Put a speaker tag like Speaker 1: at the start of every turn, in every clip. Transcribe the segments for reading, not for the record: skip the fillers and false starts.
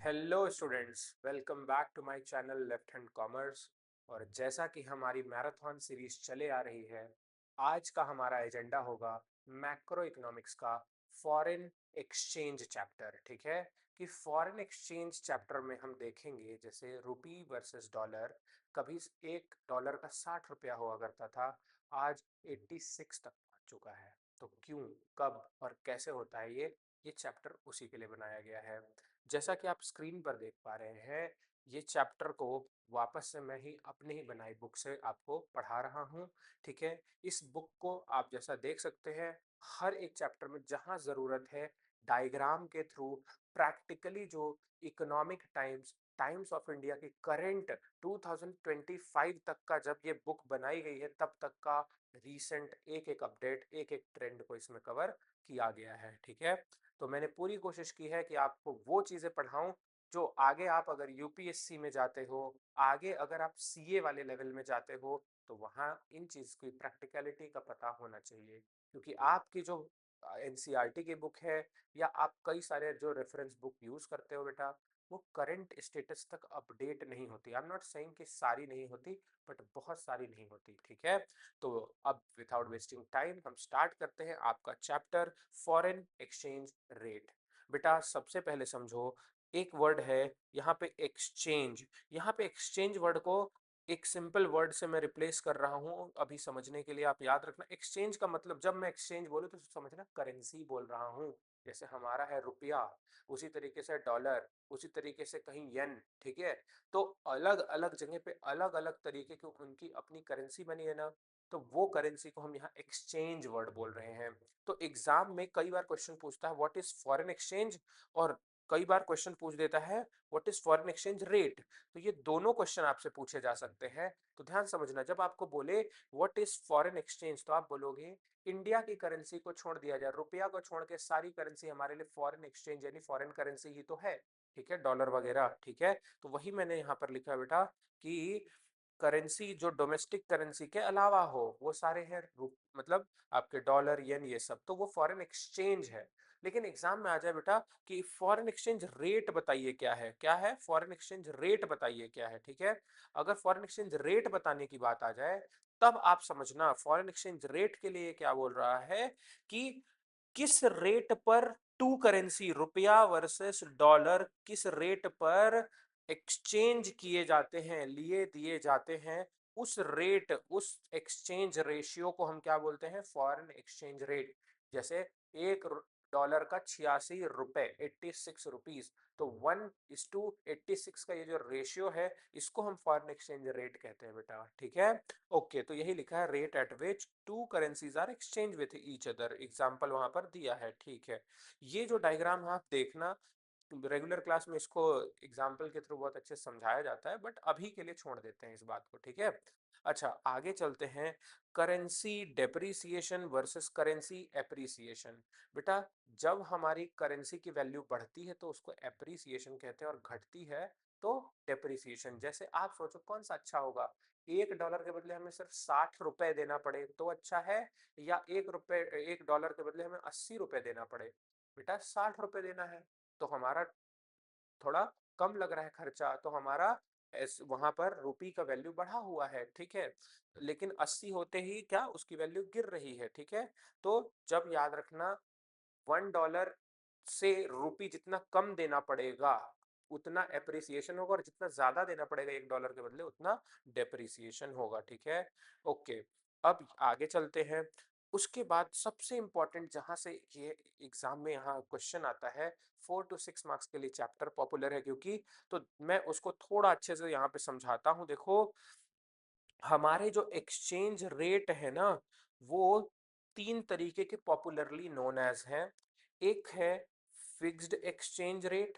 Speaker 1: Hello students, welcome back to my channel left hand commerce. और जैसा कि हमारी मैराथन सीरीज चले आ रही है, आज का हमारा एजेंडा होगा मैक्रो इकोनॉमिक्स का फॉरेन एक्सचेंज चैप्टर। ठीक है कि फॉरेन एक्सचेंज चैप्टर में हम देखेंगे जैसे रुपी वर्सेस डॉलर। कभी एक डॉलर का 60 रुपया हुआ करता था, आज 86 तक पहुंच चुका है। तो क्यों, कब और कैसे होता है ये चैप्टर उसी के लिए बनाया गया है। जैसा कि आप स्क्रीन पर देख पा रहे हैं, ये चैप्टर को वापस से मैं ही अपने ही बनाई बुक से आपको पढ़ा रहा हूँ। ठीक है, इस बुक को आप जैसा देख सकते हैं, हर एक चैप्टर में जहाँ ज़रूरत है डायग्राम के थ्रू प्रैक्टिकली जो economic times times of India की करंट 2025 तक का जब ये बुक बनाई गई है तब तक का रीसेंट एक एक अपडेट एक एक ट्रेंड को इसमें कवर किया गया है। ठीक है, तो मैंने पूरी कोशिश की है कि आपको वो चीज़ें पढ़ाऊं जो आगे आप अगर यूपीएससी में जाते हो, आगे अगर आप सीए वाले लेवल में जाते हो, तो वहाँ इन चीज़ की प्रैक्टिकलिटी का पता होना चाहिए। क्योंकि आपकी जो एनसीईआरटी की बुक है या आप कई सारे जो रेफरेंस बुक यूज़ करते हो बेटा, वो करंट स्टेटस तक अपडेट नहीं होती। आई एम नॉट सेइंग कि सारी नहीं होती, बट बहुत सारी नहीं होती। ठीक है, तो अब विदाउट वेस्टिंग टाइम हम स्टार्ट करते हैं आपका चैप्टर फॉरेन एक्सचेंज रेट। बेटा सबसे पहले समझो, एक वर्ड है यहाँ पे एक्सचेंज। यहाँ पे एक्सचेंज वर्ड को एक सिंपल वर्ड से मैं रिप्लेस कर रहा हूँ अभी समझने के लिए। आप याद रखना, एक्सचेंज का मतलब जब मैं एक्सचेंज बोलूँ तो समझना करेंसी बोल रहा हूँ। जैसे हमारा है रुपया, उसी तरीके से डॉलर, उसी तरीके से कहीं येन। ठीक है, तो अलग अलग जगह पे अलग अलग तरीके की उनकी अपनी करेंसी बनी है ना, तो वो करेंसी को हम यहाँ एक्सचेंज वर्ड बोल रहे हैं। तो एग्जाम में कई बार क्वेश्चन पूछता है व्हाट इज फॉरेन एक्सचेंज, और कई बार क्वेश्चन पूछ देता है what is foreign exchange rate. तो ये दोनों क्वेश्चन आपसे पूछे जा सकते हैं। तो ध्यान समझना, जब आपको बोले व्हाट इज फॉरेन एक्सचेंज तो आप बोलोगे इंडिया की करेंसी को छोड़ दिया जाए, रुपया को छोड़ के सारी करेंसी हमारे लिए फॉरेन एक्सचेंज यानी फॉरेन करेंसी ही तो है। ठीक है, डॉलर वगैरह। ठीक है, तो वही मैंने यहाँ पर लिखा है बेटा कि करेंसी जो डोमेस्टिक करेंसी के अलावा हो वो सारे हैं मतलब आपके डॉलर येन ये सब, तो वो फॉरेन एक्सचेंज है। लेकिन एग्जाम में आ जाए बेटा कि फॉरेन एक्सचेंज रेट बताइए क्या है, क्या है फॉरेन एक्सचेंज रेट बताइए क्या है। ठीक है, अगर फॉरेन एक्सचेंज रेट बताने की बात आ जाए, तब आप समझना फॉरेन एक्सचेंज रेट के लिए क्या बोल रहा है कि किस रेट पर टू करेंसी रुपया वर्सेस डॉलर किस रेट पर एक्सचेंज किए जाते हैं, लिए दिए जाते हैं, उस रेट उस एक्सचेंज रेशियो को हम क्या बोलते हैं, फॉरेन एक्सचेंज रेट। जैसे एक डॉलर का 86 रुपए, 86 रुपीज, तो 1:86 का ये जो रेशियो है, इसको हम फॉरेन एक्सचेंज रेट कहते हैं बेटा। ठीक है, ओके, तो यही लिखा है rate at which two currencies are exchange with each other, example वहां पर दिया है। ठीक है, ये जो डायग्राम आप देखना, रेगुलर क्लास में इसको एग्जाम्पल के थ्रू बहुत अच्छे से समझाया जाता है, बट अभी के लिए छोड़ देते हैं इस बात को। ठीक है, अच्छा आगे चलते हैं। Currency depreciation versus currency appreciation. बेटा जब हमारी करेंसी की वैल्यू बढ़ती है तो उसको एप्रिसिएशन कहते हैं, और घटती है तो डेप्रिसिएशन। जैसे आप सोचो कौन सा अच्छा होगा, एक डॉलर के बदले हमें सिर्फ 60 रुपए देना पड़े तो अच्छा है, या एक डॉलर के बदले हमें 80 रुपए देना पड़े। बेटा 60 रुपए देना है तो हमारा थोड़ा कम लग रहा है खर्चा, तो हमारा वहां पर रुपी का वैल्यू बढ़ा हुआ है। ठीक है, लेकिन 80 होते ही क्या उसकी वैल्यू गिर रही है। ठीक है, तो जब याद रखना 1 डॉलर से रुपी जितना कम देना पड़ेगा उतना एप्रिसिएशन होगा, और जितना ज्यादा देना पड़ेगा 1 डॉलर के बदले उतना डेप्रिसिएशन होगा। ठीक है, ओके, अब आगे चलते हैं। उसके बाद सबसे इंपॉर्टेंट जहां से ये एग्जाम में यहाँ क्वेश्चन आता है, 4 to 6 मार्क्स के लिए चैप्टर पॉपुलर है क्योंकि, तो मैं उसको थोड़ा अच्छे से यहाँ पे समझाता हूँ। देखो हमारे जो एक्सचेंज रेट है ना, वो तीन तरीके के पॉपुलरली नोन एज हैं। एक है fixed exchange rate,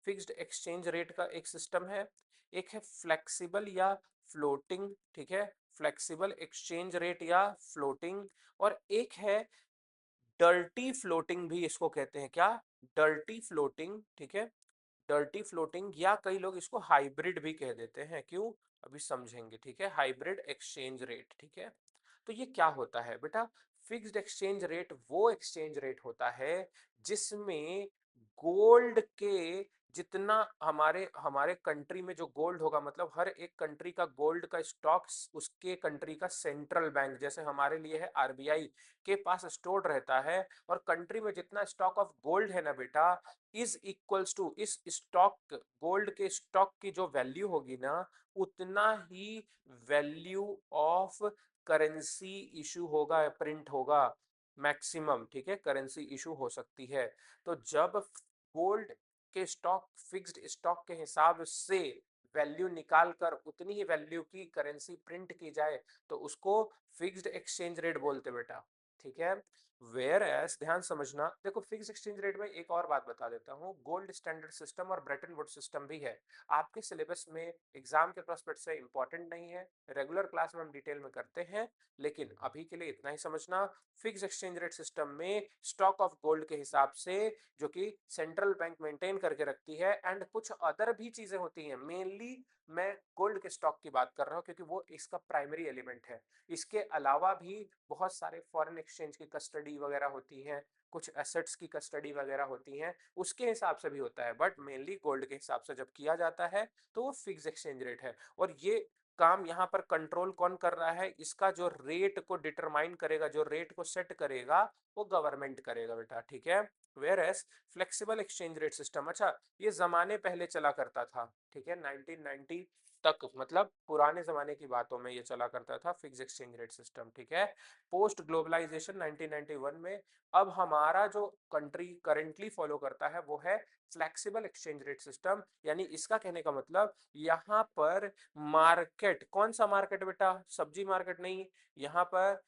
Speaker 1: fixed exchange rate का एक सिस्टम है। एक है फ्लेक्सिबल या फ्लोटिंग। ठीक है, फ्लेक्सिबल एक्सचेंज रेट या फ्लोटिंग। और एक है डर्टी फ्लोटिंग, भी इसको कहते हैं क्या, डर्टी फ्लोटिंग। ठीक है, डर्टी फ्लोटिंग, या कई लोग इसको हाइब्रिड भी कह देते हैं। क्यों, अभी समझेंगे। ठीक है, हाइब्रिड एक्सचेंज रेट। ठीक है, तो ये क्या होता है बेटा, फिक्स्ड एक्सचेंज रेट वो एक्सचेंज रेट होता है जिसमें गोल्ड के जितना हमारे हमारे कंट्री में जो गोल्ड होगा, मतलब हर एक कंट्री का गोल्ड का स्टॉक उसके कंट्री का सेंट्रल बैंक, जैसे हमारे लिए है आरबीआई, के पास स्टोर्ड रहता है। और कंट्री में जितना स्टॉक ऑफ गोल्ड है ना बेटा, इज इक्वल्स टू इस स्टॉक गोल्ड के स्टॉक की जो वैल्यू होगी ना, उतना ही वैल्यू ऑफ करेंसी इशू होगा, प्रिंट होगा मैक्सिमम। ठीक है, करेंसी इशू हो सकती है। तो जब गोल्ड के स्टॉक फिक्स्ड स्टॉक के हिसाब से वैल्यू निकाल कर उतनी ही वैल्यू की करेंसी प्रिंट की जाए, तो उसको फिक्स्ड एक्सचेंज रेट बोलते बेटा। ठीक है, वेयर एस ध्यान समझना, देखो फिक्स एक्सचेंज रेट में एक और बात बता देता हूँ, गोल्ड स्टैंडर्ड सिस्टम और ब्रेटन वुड सिस्टम भी है। आपके सिलेबस में एग्जाम के प्रोस्पेक्ट से इंपॉर्टेंट नहीं है, रेगुलर क्लास में हम डिटेल में करते हैं, लेकिन अभी के लिए इतना ही समझना। फिक्स एक्सचेंज रेट सिस्टम में स्टॉक ऑफ गोल्ड के हिसाब से, जो कि सेंट्रल बैंक मेंटेन करके रखती है, एंड कुछ अदर भी चीजें होती हैं, मेनली मैं गोल्ड के स्टॉक की बात कर रहा हूँ क्योंकि वो इसका प्राइमरी एलिमेंट है। इसके अलावा भी बहुत सारे फॉरेन एक्सचेंज की कस्टडी वगैरह होती हैं, कुछ एसेट्स की कस्टडी वगैरह होती हैं, उसके हिसाब से भी होता है, बट मेनली गोल्ड के हिसाब से जब किया जाता है तो वो फिक्स एक्सचेंज रेट है। और ये काम यहाँ पर कंट्रोल कौन कर रहा है, इसका जो रेट को डिटरमाइन करेगा, जो रेट को सेट करेगा, वो गवर्नमेंट करेगा बेटा। ठीक है, whereas flexible exchange rate system, अच्छा ये जमाने पहले चला करता था। ठीक है, 1990 तक, मतलब पुराने जमाने की बातों में ये चला करता था फिक्स एक्सचेंज रेट सिस्टम। ठीक है, पोस्ट ग्लोबलाइजेशन 1991 में अब हमारा जो कंट्री करेंटली फॉलो करता है वो है फ्लेक्सिबल एक्सचेंज रेट सिस्टम। यानी इसका कहने का मतलब यहाँ पर मार्केट, कौन सा मार्केट बेटा, सब्जी मार्केट नहीं, यहाँ पर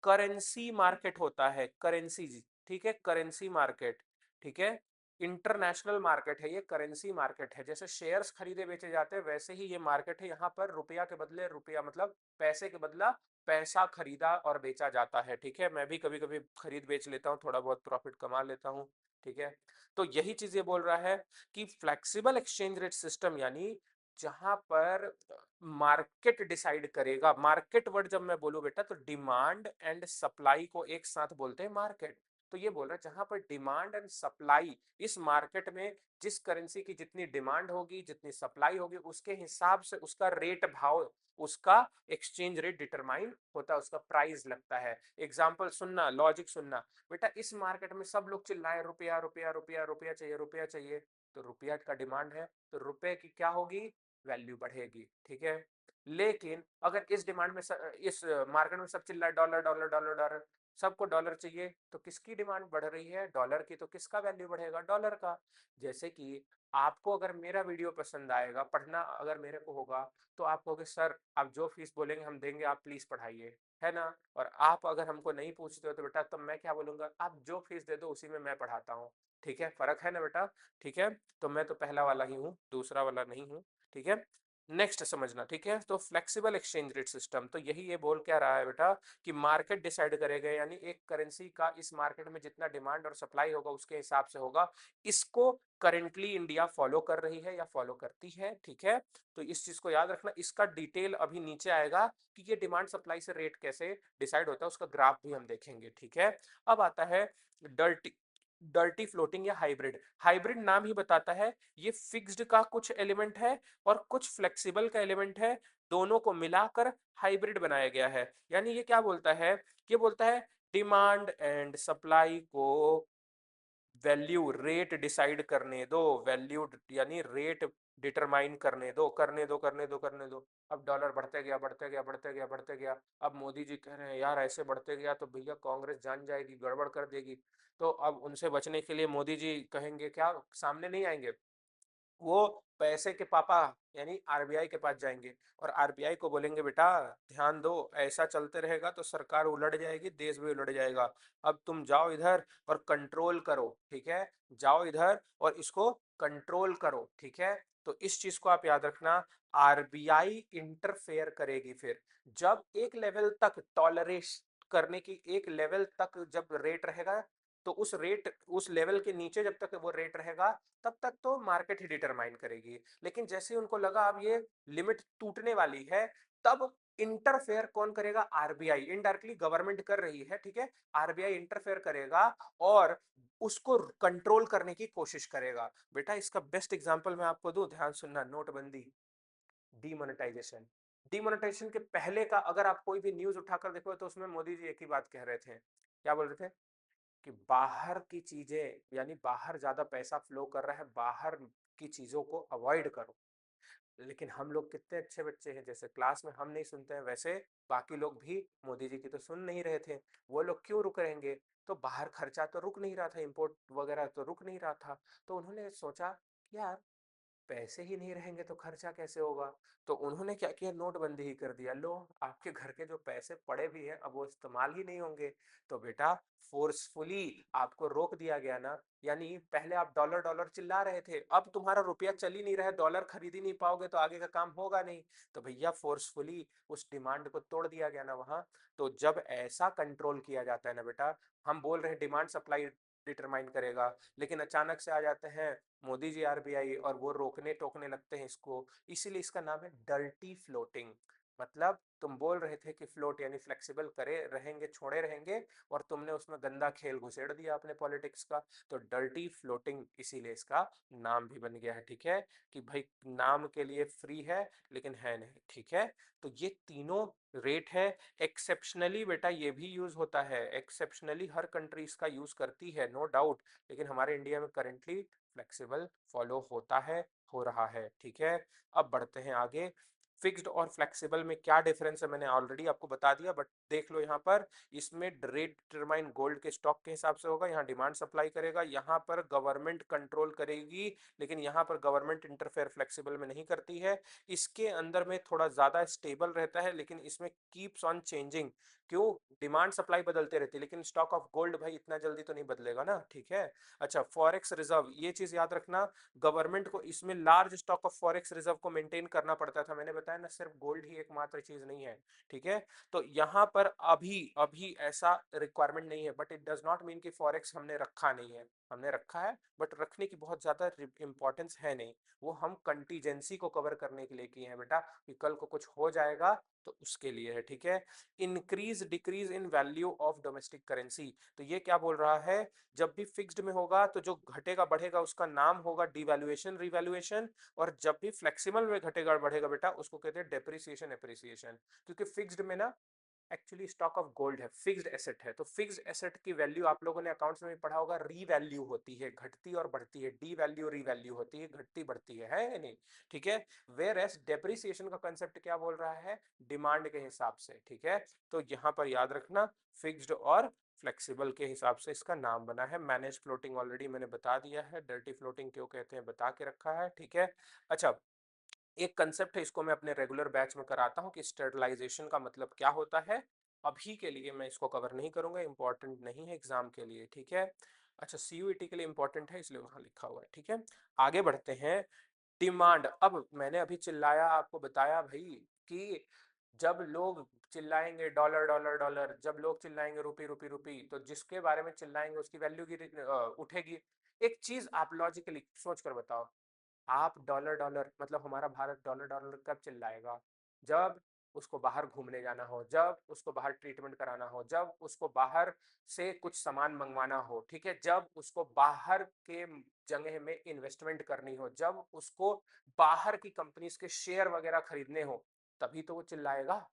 Speaker 1: करेंसी मार्केट होता है, करेंसी। ठीक है, करेंसी मार्केट। ठीक है, इंटरनेशनल मार्केट है ये, करेंसी मार्केट है। जैसे शेयर्स खरीदे बेचे जाते हैं वैसे ही ये मार्केट है, यहाँ पर रुपया के बदले रुपया, मतलब पैसे के बदला पैसा खरीदा और बेचा जाता है। ठीक है, मैं भी कभी कभी खरीद बेच लेता हूँ, थोड़ा बहुत प्रॉफिट कमा लेता हूँ। ठीक है, तो यही चीज ये बोल रहा है कि फ्लेक्सिबल एक्सचेंज रेट सिस्टम यानी जहां पर मार्केट डिसाइड करेगा। मार्केट वर्ड जब मैं बोलूं बेटा तो डिमांड एंड सप्लाई को एक साथ बोलते हैं मार्केट। तो ये बोल रहा है जहां पर डिमांड एंड सप्लाई, इस मार्केट में जिस करेंसी की जितनी डिमांड होगी, जितनी सप्लाई होगी, उसके हिसाब से उसका रेट भाव, उसका एक्सचेंज रेट डिटरमाइन होता है, उसका प्राइस लगता है। एग्जांपल सुनना, लॉजिक सुनना बेटा, इस मार्केट में सब लोग चिल्लाए रुपया रुपया रुपया रुपया चाहिए, रुपया चाहिए, तो रुपया का डिमांड है तो रुपए की क्या होगी, वैल्यू बढ़ेगी। ठीक है, लेकिन अगर इस डिमांड में इस मार्केट में सब चिल्लाए डॉलर डॉलर डॉलर डॉलर, सबको डॉलर चाहिए, तो किसकी डिमांड बढ़ रही है, डॉलर की, तो किसका वैल्यू बढ़ेगा, डॉलर का। जैसे कि आपको अगर मेरा वीडियो पसंद आएगा, पढ़ना अगर मेरे को होगा, तो आप कहोगे सर आप जो फीस बोलेंगे हम देंगे, आप प्लीज पढ़ाइए, है ना। और आप अगर हमको नहीं पूछते हो तो बेटा तब मैं क्या बोलूंगा, आप जो फीस दे दो उसी में मैं पढ़ाता हूँ। ठीक है, फर्क है ना बेटा। ठीक है, तो मैं तो पहला वाला ही हूँ, दूसरा वाला नहीं हूँ। ठीक है, नेक्स्ट समझना। ठीक है, तो फ्लेक्सिबल एक्सचेंज रेट सिस्टम तो यही ये बोल क्या रहा है बेटा कि मार्केट डिसाइड करेगा, यानी एक करेंसी का इस मार्केट में जितना डिमांड और सप्लाई होगा उसके हिसाब से होगा। इसको करेंटली इंडिया फॉलो कर रही है या फॉलो करती है। ठीक है, तो इस चीज को याद रखना, इसका डिटेल अभी नीचे आएगा कि ये डिमांड सप्लाई से रेट कैसे डिसाइड होता है, उसका ग्राफ भी हम देखेंगे। ठीक है, अब आता है डर्टी डर्टी फ्लोटिंग या हाइब्रिड। हाइब्रिड नाम ही बताता है, ये फिक्स्ड का कुछ एलिमेंट है और कुछ फ्लेक्सिबल का एलिमेंट है, दोनों को मिलाकर हाइब्रिड बनाया गया है। यानी ये क्या बोलता है, ये बोलता है डिमांड एंड सप्लाई को वैल्यू रेट डिसाइड करने दो, वैल्यू यानी रेट डिटरमाइन करने दो, करने दो करने दो करने दो। अब डॉलर बढ़ते गया बढ़ते गया बढ़ते गया बढ़ते गया, अब मोदी जी कह रहे हैं यार ऐसे बढ़ते गया तो भैया कांग्रेस जान जाएगी, गड़बड़ कर देगी। तो अब उनसे बचने के लिए मोदी जी कहेंगे क्या, सामने नहीं आएंगे, वो पैसे के पापा यानी आरबीआई के पास जाएंगे और आरबीआई को बोलेंगे बेटा ध्यान दो, ऐसा चलते रहेगा तो सरकार उलट जाएगी, देश भी उलट जाएगा, अब तुम जाओ इधर और कंट्रोल करो। ठीक है, जाओ इधर और इसको कंट्रोल करो। ठीक है, तो इस चीज को आप याद रखना, आरबीआई इंटरफेयर करेगी फिर जब एक लेवल तक टॉलरेट करने की, एक लेवल तक जब रेट रहेगा, तो उस रेट, उस लेवल के नीचे जब तक वो रेट रहेगा तब तक तो मार्केट ही डिटरमाइन करेगी। लेकिन जैसे उनको लगा अब ये लिमिट टूटने वाली है, तब इंटरफेयर कौन करेगा, आरबीआई, इनडायरेक्टली गवर्नमेंट कर रही है। ठीक है, आरबीआई इंटरफेयर करेगा और उसको कंट्रोल करने की कोशिश करेगा। बेटा इसका बेस्ट एग्जांपल मैं आपको दूं, ध्यान सुनना, नोटबंदी, डीमोनेटाइजेशन। डीमोनेटाइजेशन के पहले का अगर आप कोई भी न्यूज उठाकर देखो तो उसमें मोदी जी एक ही बात कह रहे थे, क्या बोल रहे थे कि बाहर की चीजें, यानी बाहर ज्यादा पैसा फ्लो कर रहा है, बाहर की चीजों को अवॉइड करो। लेकिन हम लोग कितने अच्छे बच्चे हैं, जैसे क्लास में हम नहीं सुनते हैं वैसे बाकी लोग भी मोदी जी की तो सुन नहीं रहे थे। वो लोग क्यों रुक रहेंगे? तो बाहर खर्चा तो रुक नहीं रहा था, इंपोर्ट वगैरह तो रुक नहीं रहा था। तो उन्होंने सोचा यार पैसे ही नहीं रहेंगे तो खर्चा कैसे होगा? तो उन्होंने क्या किया, नोटबंदी ही कर दिया। लो, आपके घर के जो पैसे पड़े भी हैं अब वो इस्तेमाल ही नहीं होंगे। तो बेटा फोर्सफुली आपको रोक दिया गया ना। यानी पहले आप डॉलर डॉलर चिल्ला रहे थे, अब तुम्हारा रुपया चल ही नहीं रहा है, डॉलर खरीद ही नहीं पाओगे तो आगे का काम होगा नहीं। तो भैया फोर्सफुली उस डिमांड को तोड़ दिया गया ना वहां। तो जब ऐसा कंट्रोल किया जाता है ना बेटा, हम बोल रहे हैं डिमांड सप्लाई डिटरमाइन करेगा, लेकिन अचानक से आ जाते हैं मोदी जी आरबीआई और वो रोकने टोकने लगते हैं इसको। इसीलिए इसका नाम है डर्टी फ्लोटिंग। मतलब तुम बोल रहे थे कि फ्लोट यानी फ्लेक्सिबल करे रहेंगे, छोड़े रहेंगे, और तुमने उसमें गंदा खेल घुसेड़ दिया अपने पॉलिटिक्स का। तो डर्टी फ्लोटिंग इसीलिए इसका नाम भी बन गया है, ठीक है, कि भाई नाम के लिए फ्री है लेकिन है नहीं, ठीक है। तो ये तीनों रेट है। एक्सेप्शनली बेटा ये भी यूज होता है, एक्सेप्शनली हर कंट्री इसका यूज करती है, नो डाउट, लेकिन हमारे इंडिया में करेंटली फ्लेक्सिबल फॉलो होता है, हो रहा है, ठीक है। अब बढ़ते हैं आगे। फिक्स्ड और फ्लेक्सिबल में क्या डिफरेंस है मैंने ऑलरेडी आपको बता दिया, बट देख लो यहाँ पर, इसमें रेट डिटरमाइन गोल्ड के स्टॉक के हिसाब से होगा, यहाँ डिमांड सप्लाई करेगा, यहाँ पर गवर्नमेंट कंट्रोल करेगी, लेकिन यहाँ पर गवर्नमेंट इंटरफेयर फ्लेक्सिबल में नहीं करती है। इसके अंदर में थोड़ा ज्यादा स्टेबल रहता है, लेकिन इसमें कीप्स ऑन चेंजिंग। क्यों? डिमांड सप्लाई बदलते रहती है, लेकिन स्टॉक ऑफ गोल्ड भाई इतना जल्दी तो नहीं बदलेगा ना, ठीक है। अच्छा, फॉरेक्स रिजर्व, ये चीज याद रखना, गवर्नमेंट को इसमें large stock of forex reserve को मेंटेन करना पड़ता था। मैंने बताया ना, सिर्फ गोल्ड ही एकमात्र चीज नहीं है, ठीक है। तो यहाँ पर अभी अभी ऐसा रिक्वायरमेंट नहीं है, but it does not mean कि फॉरेक्स हमने रखा नहीं है, हमने रखा है, बट रखने की बहुत ज्यादा इंपॉर्टेंस है नहीं। वो हम कंटीजेंसी को कवर करने के लिए किए हैं बेटा, कि कल को कुछ हो जाएगा तो उसके लिए है, ठीक है। Increase decrease in value of domestic currency, तो ये क्या बोल रहा है, जब भी फिक्स्ड में होगा तो जो घटेगा बढ़ेगा उसका नाम होगा डिवैल्यूएशन रिवैल्यूएशन, और जब भी फ्लेक्सिबल में घटेगा बढ़ेगा बेटा उसको कहते हैं डेप्रिसिएशन एप्रिसिएशन। क्योंकि फिक्स्ड में ना एक्चुअली स्टॉक ऑफ गोल्ड है, फिक्स्ड एसेट है, तो फिक्स्ड एसेट की वैल्यू आप लोगों ने अकाउंट्स में भी पढ़ा होगा, रीवैल्यू होती है, घटती और बढ़ती है, डी वैल्यू रीवैल्यू होती है, घटती बढ़ती है या नहीं, ठीक है। वेयर एस डेप्रिसिएशन का कंसेप्ट क्या बोल रहा है, डिमांड के हिसाब से, ठीक है। तो यहाँ पर याद रखना, फिक्स्ड और फ्लेक्सिबल के हिसाब से इसका नाम बना है। मैनेज फ्लोटिंग ऑलरेडी मैंने बता दिया है, डर्टी फ्लोटिंग क्यों कहते हैं बता के रखा है, ठीक है। अच्छा, एक कंसेप्ट है, इसको मैं अपने रेगुलर बैच में कराता हूँ कि स्टरलाइजेशन का मतलब क्या होता है। अभी के लिए मैं इसको कवर नहीं करूंगा, इंपॉर्टेंट नहीं है एग्जाम के लिए, ठीक है। अच्छा, सीयूईटी के लिए इंपॉर्टेंट है इसलिए वहां लिखा हुआ है, ठीक है। आगे बढ़ते हैं। डिमांड, अब मैंने अभी चिल्लाया आपको बताया भाई कि जब लोग चिल्लाएंगे डॉलर डॉलर डॉलर, जब लोग चिल्लाएंगे रुपी रुपी रुपी, तो जिसके बारे में चिल्लाएंगे उसकी वैल्यू गिर उठेगी। एक चीज आप लॉजिकली सोच कर बताओ, आप डॉलर डॉलर मतलब हमारा भारत डॉलर डॉलर कब चिल्लाएगा? जब उसको बाहर घूमने जाना हो, जब उसको बाहर ट्रीटमेंट कराना हो, जब उसको बाहर से कुछ सामान मंगवाना हो, ठीक है, जब उसको बाहर के जगह में इन्वेस्टमेंट करनी हो, जब उसको बाहर की कंपनीज के शेयर वगैरह खरीदने हो, तभी तो वो चिल्लाएगा,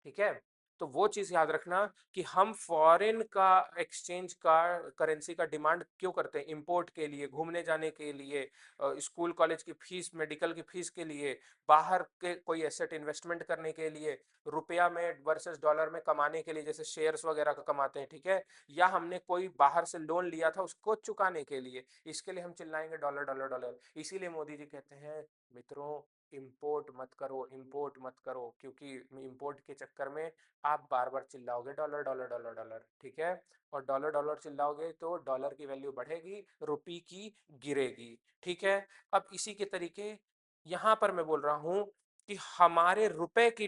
Speaker 1: ठीक है। तो वो चीज याद रखना कि हम फॉरेन का एक्सचेंज का करेंसी का डिमांड क्यों करते हैं, इंपोर्ट के लिए, घूमने जाने के लिए, स्कूल कॉलेज की फीस, मेडिकल की फीस के लिए, बाहर के कोई एसेट इन्वेस्टमेंट करने के लिए, रुपया में वर्सेस डॉलर में कमाने के लिए, जैसे शेयर्स वगैरह का कमाते हैं, ठीक है, या हमने कोई बाहर से लोन लिया था उसको चुकाने के लिए, इसके लिए हम चिल्लाएंगे डॉलर डॉलर डॉलर। इसीलिए मोदी जी कहते हैं मित्रों, इंपोर्ट मत करो, इंपोर्ट मत करो, क्योंकि इंपोर्ट के चक्कर में आप बार बार चिल्लाओगे डॉलर डॉलर डॉलर डॉलर, ठीक है, और डॉलर डॉलर चिल्लाओगे तो डॉलर की वैल्यू बढ़ेगी, रुपी की गिरेगी, ठीक है। अब इसी के तरीके यहां पर मैं बोल रहा हूं कि हमारे रुपए की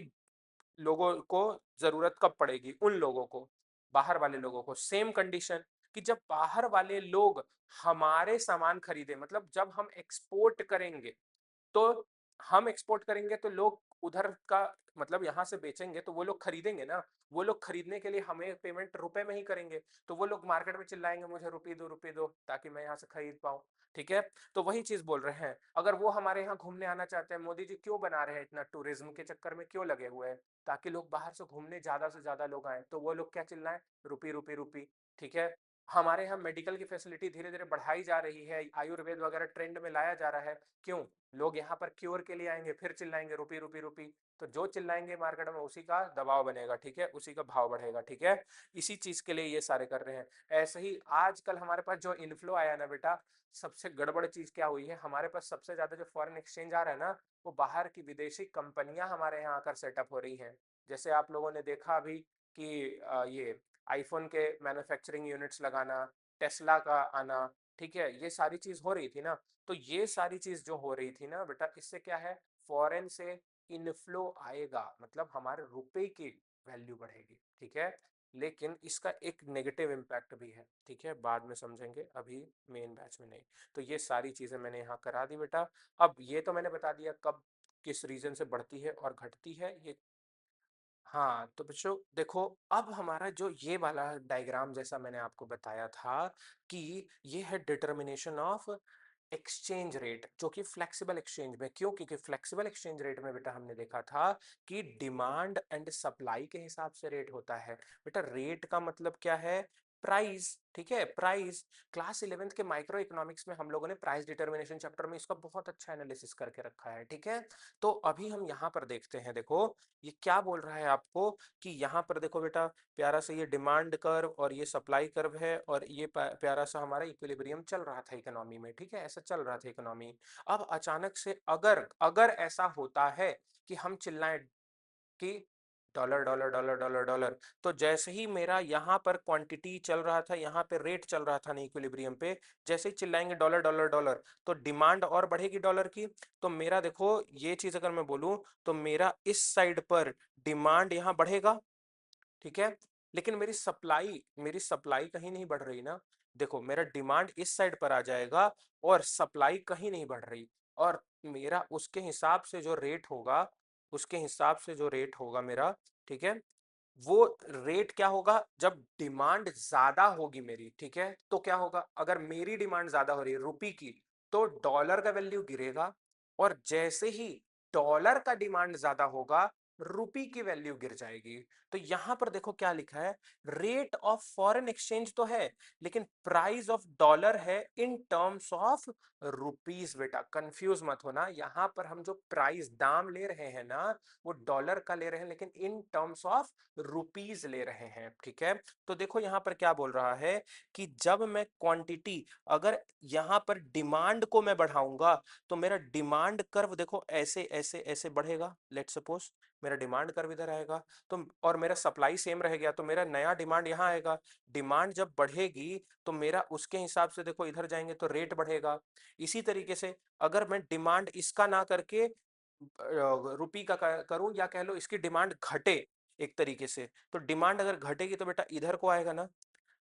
Speaker 1: लोगों को जरूरत कब पड़ेगी, उन लोगों को, बाहर वाले लोगों को, सेम कंडीशन कि जब बाहर वाले लोग हमारे सामान खरीदे, मतलब जब हम एक्सपोर्ट करेंगे तो हम एक्सपोर्ट करेंगे तो लोग उधर का मतलब यहाँ से बेचेंगे तो वो लोग खरीदेंगे ना, वो लोग खरीदने के लिए हमें पेमेंट रुपए में ही करेंगे, तो वो लोग मार्केट में चिल्लाएंगे मुझे रुपये दो ताकि मैं यहाँ से खरीद पाऊँ। ठीक है, तो वही चीज बोल रहे हैं, अगर वो हमारे यहाँ घूमने आना चाहते हैं, मोदी जी क्यों बना रहे हैं, इतना टूरिज्म के चक्कर में क्यों लगे हुए हैं, ताकि लोग बाहर से घूमने ज्यादा से ज्यादा लोग आए, तो वो लोग क्या चिल्लाएं, रुपी। ठीक है, हमारे यहाँ मेडिकल की फैसिलिटी धीरे धीरे बढ़ाई जा रही है, आयुर्वेद वगैरह ट्रेंड में लाया जा रहा है, क्यों, लोग यहाँ पर क्योर के लिए आएंगे, फिर चिल्लाएंगे रुपी, तो जो चिल्लाएंगे मार्केट में उसी का दबाव बनेगा, ठीक है, उसी का भाव बढ़ेगा, ठीक है, इसी चीज के लिए ये सारे कर रहे हैं। ऐसे ही आजकल हमारे पास जो इन्फ्लो आया ना बेटा, सबसे गड़बड़ चीज क्या हुई है, हमारे पास सबसे ज्यादा जो फॉरेन एक्सचेंज आ रहा है ना, वो बाहर की विदेशी कंपनियां हमारे यहाँ आकर सेटअप हो रही हैं। जैसे आप लोगों ने देखा अभी कि ये आईफोन के मैन्युफैक्चरिंग यूनिट्स लगाना, टेस्ला का आना, ठीक है, ये सारी चीज हो रही थी ना, तो ये सारी चीज जो हो रही थी ना बेटा, इससे क्या है, फॉरेन से इनफ्लो आएगा, मतलब हमारे रुपए की वैल्यू बढ़ेगी, ठीक है, लेकिन इसका एक नेगेटिव इम्पैक्ट भी है, ठीक है, बाद में समझेंगे, अभी मेन बैच में नहीं। तो ये सारी चीजें मैंने यहाँ करा दी बेटा। अब ये तो मैंने बता दिया कब किस रीजन से बढ़ती है और घटती है ये। हाँ तो बच्चों देखो, अब हमारा जो ये वाला डायग्राम जैसा मैंने आपको बताया था कि ये है डिटर्मिनेशन ऑफ एक्सचेंज रेट, जो कि फ्लेक्सिबल एक्सचेंज में, क्यों, क्योंकि फ्लेक्सिबल एक्सचेंज रेट में बेटा हमने देखा था कि डिमांड एंड सप्लाई के हिसाब से रेट होता है। बेटा रेट का मतलब क्या है, प्राइस, ठीक है, प्राइस। क्लास 11th के माइक्रो इकोनॉमिक्स में हम लोगों ने प्राइस डिटर्मिनेशन चैप्टर में इसका बहुत अच्छा एनालिसिस करके रखा है, ठीक है। तो अभी हम यहाँ पर देखते हैं, देखो ये क्या बोल रहा है आपको, कि यहाँ पर देखो बेटा, प्यारा सा ये डिमांड कर्व और ये सप्लाई कर्व है, और ये प्यारा सा हमारा इक्विलिब्रियम चल रहा था इकोनॉमी में, ठीक है, ऐसा चल रहा था इकोनॉमी। अब अचानक से अगर अगर ऐसा होता है कि हम चिल्लाएं कि dollar dollar dollar dollar dollar, तो जैसे ही मेरा यहाँ पर क्वांटिटी चल रहा था, यहाँ पे रेट चल रहा था ना इक्विलिब्रियम पे, जैसे ही चिल्लाएंगे डॉलर डॉलर डॉलर, तो डिमांड और बढ़ेगी डॉलर की। तो मेरा देखो ये चीज अगर मैं बोलूं, तो मेरा इस साइड पर डिमांड यहाँ बढ़ेगा, ठीक है, लेकिन मेरी सप्लाई कहीं नहीं बढ़ रही ना। देखो मेरा डिमांड इस साइड पर आ जाएगा और सप्लाई कहीं नहीं बढ़ रही, और मेरा उसके हिसाब से जो रेट होगा, उसके हिसाब से जो रेट होगा मेरा, ठीक है, वो रेट क्या होगा, जब डिमांड ज्यादा होगी मेरी, ठीक है, तो क्या होगा, अगर मेरी डिमांड ज्यादा हो रही है रुपी की, तो डॉलर का वैल्यू गिरेगा, और जैसे ही डॉलर का डिमांड ज्यादा होगा, रुपी की वैल्यू गिर जाएगी। तो यहां पर देखो क्या लिखा है, रेट ऑफ फॉरेन एक्सचेंज तो है, लेकिन प्राइस ऑफ डॉलर है इन टर्म्स ऑफ रुपीज। बेटा कंफ्यूज मत होना, यहां पर हम जो प्राइस दाम ले रहे हैं ना, वो डॉलर का ले रहे हैं, लेकिन इन टर्म्स ऑफ रुपीज ले रहे हैं, ठीक है। तो देखो यहां पर क्या बोल रहा है, कि जब मैं क्वांटिटी, अगर यहां पर डिमांड को मैं बढ़ाऊंगा, तो मेरा डिमांड कर्व देखो ऐसे ऐसे ऐसे बढ़ेगा, लेट सपोज मेरा डिमांड कर्व इधर आएगा, तो और मेरा सप्लाई सेम रह गया, तो मेरा नया डिमांड यहाँ आएगा। डिमांड जब बढ़ेगी तो मेरा उसके हिसाब से देखो इधर जाएंगे तो रेट बढ़ेगा। इसी तरीके से अगर मैं डिमांड इसका ना करके रुपी का करूं, या कह लो इसकी डिमांड घटे एक तरीके से, तो डिमांड अगर घटेगी तो बेटा इधर को आएगा ना,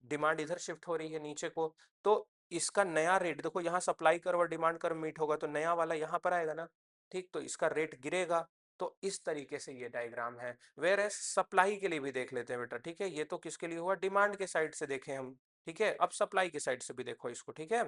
Speaker 1: डिमांड इधर शिफ्ट हो रही है नीचे को, तो इसका नया रेट देखो, यहाँ सप्लाई कर्व और डिमांड कर्व मीट होगा, तो नया वाला यहाँ पर आएगा ना, ठीक, तो इसका रेट गिरेगा। तो इस तरीके से ये डायग्राम है। वेर एज सप्लाई के लिए भी देख लेते हैं बेटा, ठीक है, ये तो किसके लिए हुआ, डिमांड के साइड से देखें हम, ठीक है, अब सप्लाई के साइड से भी देखो इसको, ठीक है।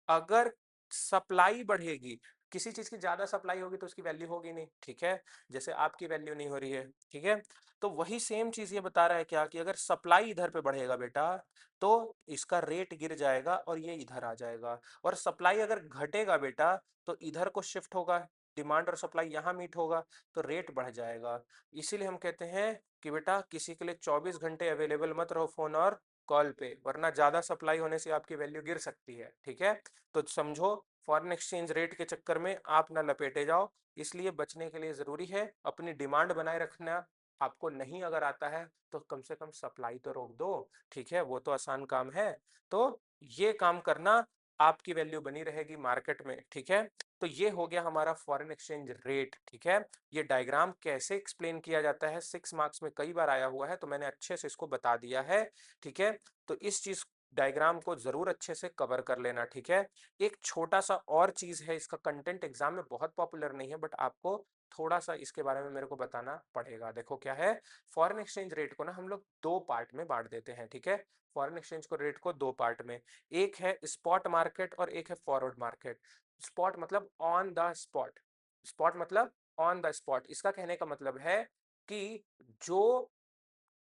Speaker 1: अगर सप्लाई बढ़ेगी, किसी चीज की ज्यादा सप्लाई होगी तो उसकी वैल्यू होगी नहीं, ठीक है, जैसे आपकी वैल्यू नहीं हो रही है, ठीक है। तो वही सेम चीज ये बता रहा है क्या, कि अगर सप्लाई इधर पे बढ़ेगा बेटा, तो इसका रेट गिर जाएगा और ये इधर आ जाएगा, और सप्लाई अगर घटेगा बेटा, तो इधर को शिफ्ट होगा, डिमांड और सप्लाई यहाँ मीट होगा, तो रेट बढ़ जाएगा। इसीलिए हम कहते हैं कि बेटा किसी के लिए 24 घंटे अवेलेबल मत रहो फोन और कॉल पे, वरना ज्यादा सप्लाई होने से आपकी वैल्यू गिर सकती है, ठीक है। तो समझो, फॉरेन एक्सचेंज रेट के चक्कर में आप ना लपेटे जाओ, इसलिए बचने के लिए जरूरी है अपनी डिमांड बनाए रखना। आपको नहीं अगर आता है तो कम से कम सप्लाई तो रोक दो, ठीक है, वो तो आसान काम है। तो ये काम करना, आपकी वैल्यू बनी रहेगी मार्केट में, ठीक है। तो ये हो गया हमारा फॉरेन एक्सचेंज रेट, ठीक है। ये डायग्राम कैसे एक्सप्लेन किया जाता है 6 मार्क्स में कई बार आया हुआ है, तो मैंने अच्छे से इसको बता दिया है, ठीक है। तो इस चीज डायग्राम को जरूर अच्छे से कवर कर लेना, ठीक है। एक छोटा सा और चीज है, इसका कंटेंट एग्जाम में बहुत पॉपुलर नहीं है, बट आपको थोड़ा सा इसके बारे में मेरे को बताना पड़ेगा। देखो क्या है, फॉरेन एक्सचेंज रेट को ना हम लोग दो पार्ट में बांट देते हैं, ठीक है। फॉरेन एक्सचेंज को रेट को दो पार्ट में, एक है स्पॉट मार्केट और एक है फॉरवर्ड मार्केट। स्पॉट मतलब ऑन द स्पॉट, स्पॉट मतलब ऑन द स्पॉट। इसका कहने का मतलब है कि जो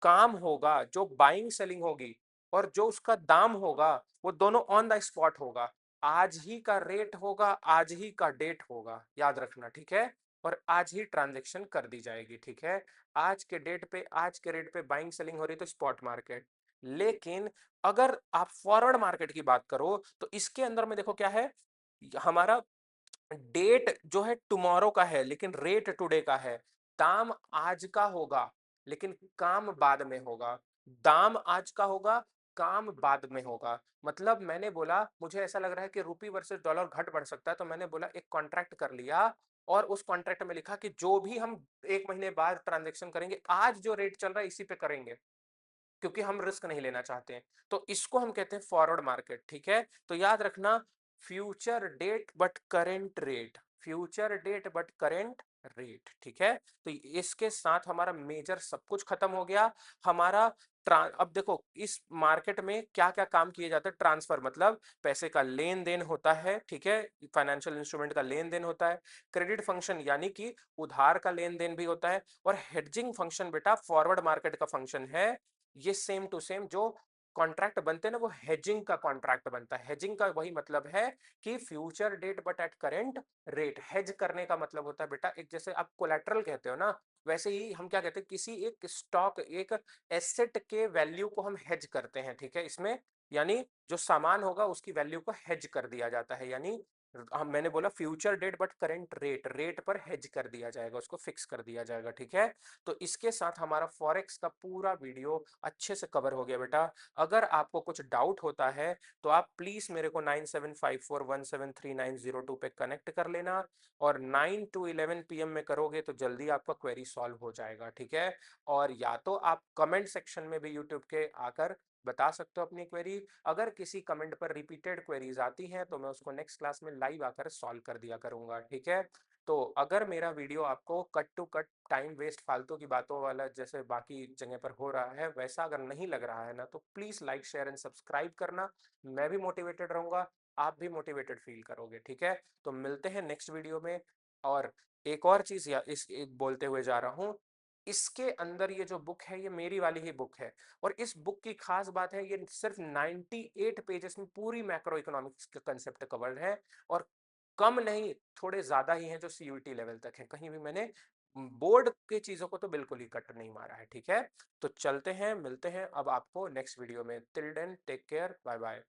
Speaker 1: काम होगा, जो बाइंग सेलिंग होगी और जो उसका दाम होगा, वो दोनों ऑन द स्पॉट होगा। आज ही का रेट होगा, आज ही का डेट होगा, याद रखना, ठीक है। और आज ही ट्रांजेक्शन कर दी जाएगी, ठीक है। आज के डेट पे, आज के रेट पे बाइंग सेलिंग हो रही तो स्पॉट मार्केट। लेकिन अगर आप फॉरवर्ड मार्केट की बात करो तो इसके अंदर में देखो क्या है, हमारा डेट जो है टुमारो का है लेकिन रेट टुडे का है। दाम आज का होगा लेकिन काम बाद में होगा। दाम आज का होगा, काम बाद में होगा। मतलब मैंने बोला मुझे ऐसा लग रहा है कि रूपी वर्सेस डॉलर घट बढ़ सकता है, तो मैंने बोला एक कॉन्ट्रैक्ट कर लिया और उस कॉन्ट्रैक्ट में लिखा कि जो भी हम एक महीने बाद ट्रांजेक्शन करेंगे, आज जो रेट चल रहा है इसी पे करेंगे, क्योंकि हम रिस्क नहीं लेना चाहते हैं। तो इसको हम कहते हैं फॉरवर्ड मार्केट, ठीक है। तो याद रखना, future date but current rate, future date but current rate, ठीक है। तो इसके साथ हमारा मेजर सब कुछ खत्म हो गया हमारा। अब देखो इस मार्केट में क्या क्या काम किए जाते हैं। ट्रांसफर मतलब पैसे का लेन देन होता है, ठीक है, फाइनेंशियल इंस्ट्रूमेंट का लेन देन होता है। क्रेडिट फंक्शन यानी कि उधार का लेन देन भी होता है। और हेडजिंग फंक्शन बेटा फॉरवर्ड मार्केट का फंक्शन है। ये सेम टू सेम जो कॉन्ट्रैक्ट बनते हैं ना, वो हेजिंग का कॉन्ट्रैक्ट बनता है। हेजिंग का वही मतलब है कि future date but at current rate. Hedge करने का मतलब होता है बेटा, एक जैसे आप कोलेटरल कहते हो ना, वैसे ही हम क्या कहते हैं, किसी एक स्टॉक, एक एसेट के वैल्यू को हम हेज करते हैं, ठीक है। इसमें यानी जो सामान होगा उसकी वैल्यू को हेज कर दिया जाता है, यानी हम, मैंने बोला future date but current rate, rate पर हेज कर दिया जाएगा, उसको फिक्स कर दिया जाएगा, ठीक है। तो इसके साथ हमारा फॉरेक्स का पूरा वीडियो अच्छे से कवर हो गया बेटा। अगर आपको कुछ डाउट होता है तो आप प्लीज मेरे को 9754173902 पे कनेक्ट कर लेना, और 9 to 11 PM में करोगे तो जल्दी आपका क्वेरी सॉल्व हो जाएगा, ठीक है। और या तो आप कमेंट सेक्शन में भी यूट्यूब के आकर बता सकते हो अपनी क्वेरी। अगर किसी कमेंट पर रिपीटेड क्वेरीज आती हैं तो मैं उसको नेक्स्ट क्लास में लाइव आकर सॉल्व कर दिया करूंगा, ठीक है। तो अगर मेरा वीडियो आपको cut to cut time waste फालतू की बातों वाला जैसे बाकी जगह पर हो रहा है वैसा अगर नहीं लग रहा है ना, तो please like share and subscribe करना। मैं भी मोटिवेटेड रहूंगा, आप भी मोटिवेटेड फील करोगे, ठीक है। तो मिलते हैं नेक्स्ट वीडियो में। और एक और चीज या इस एक बोलते हुए जा रहा हूं, इसके अंदर ये जो बुक है ये मेरी वाली ही बुक है। और इस बुक की खास बात है, ये सिर्फ 98 पेजेस में पूरी मैक्रो इकोनॉमिक्स का कंसेप्ट कवर्ड है। और कम नहीं, थोड़े ज्यादा ही हैं जो सीयूटी लेवल तक है। कहीं भी मैंने बोर्ड की चीजों को तो बिल्कुल ही कट नहीं मारा है, ठीक है। तो चलते हैं, मिलते हैं अब आपको नेक्स्ट वीडियो में। Till then take care, bye bye.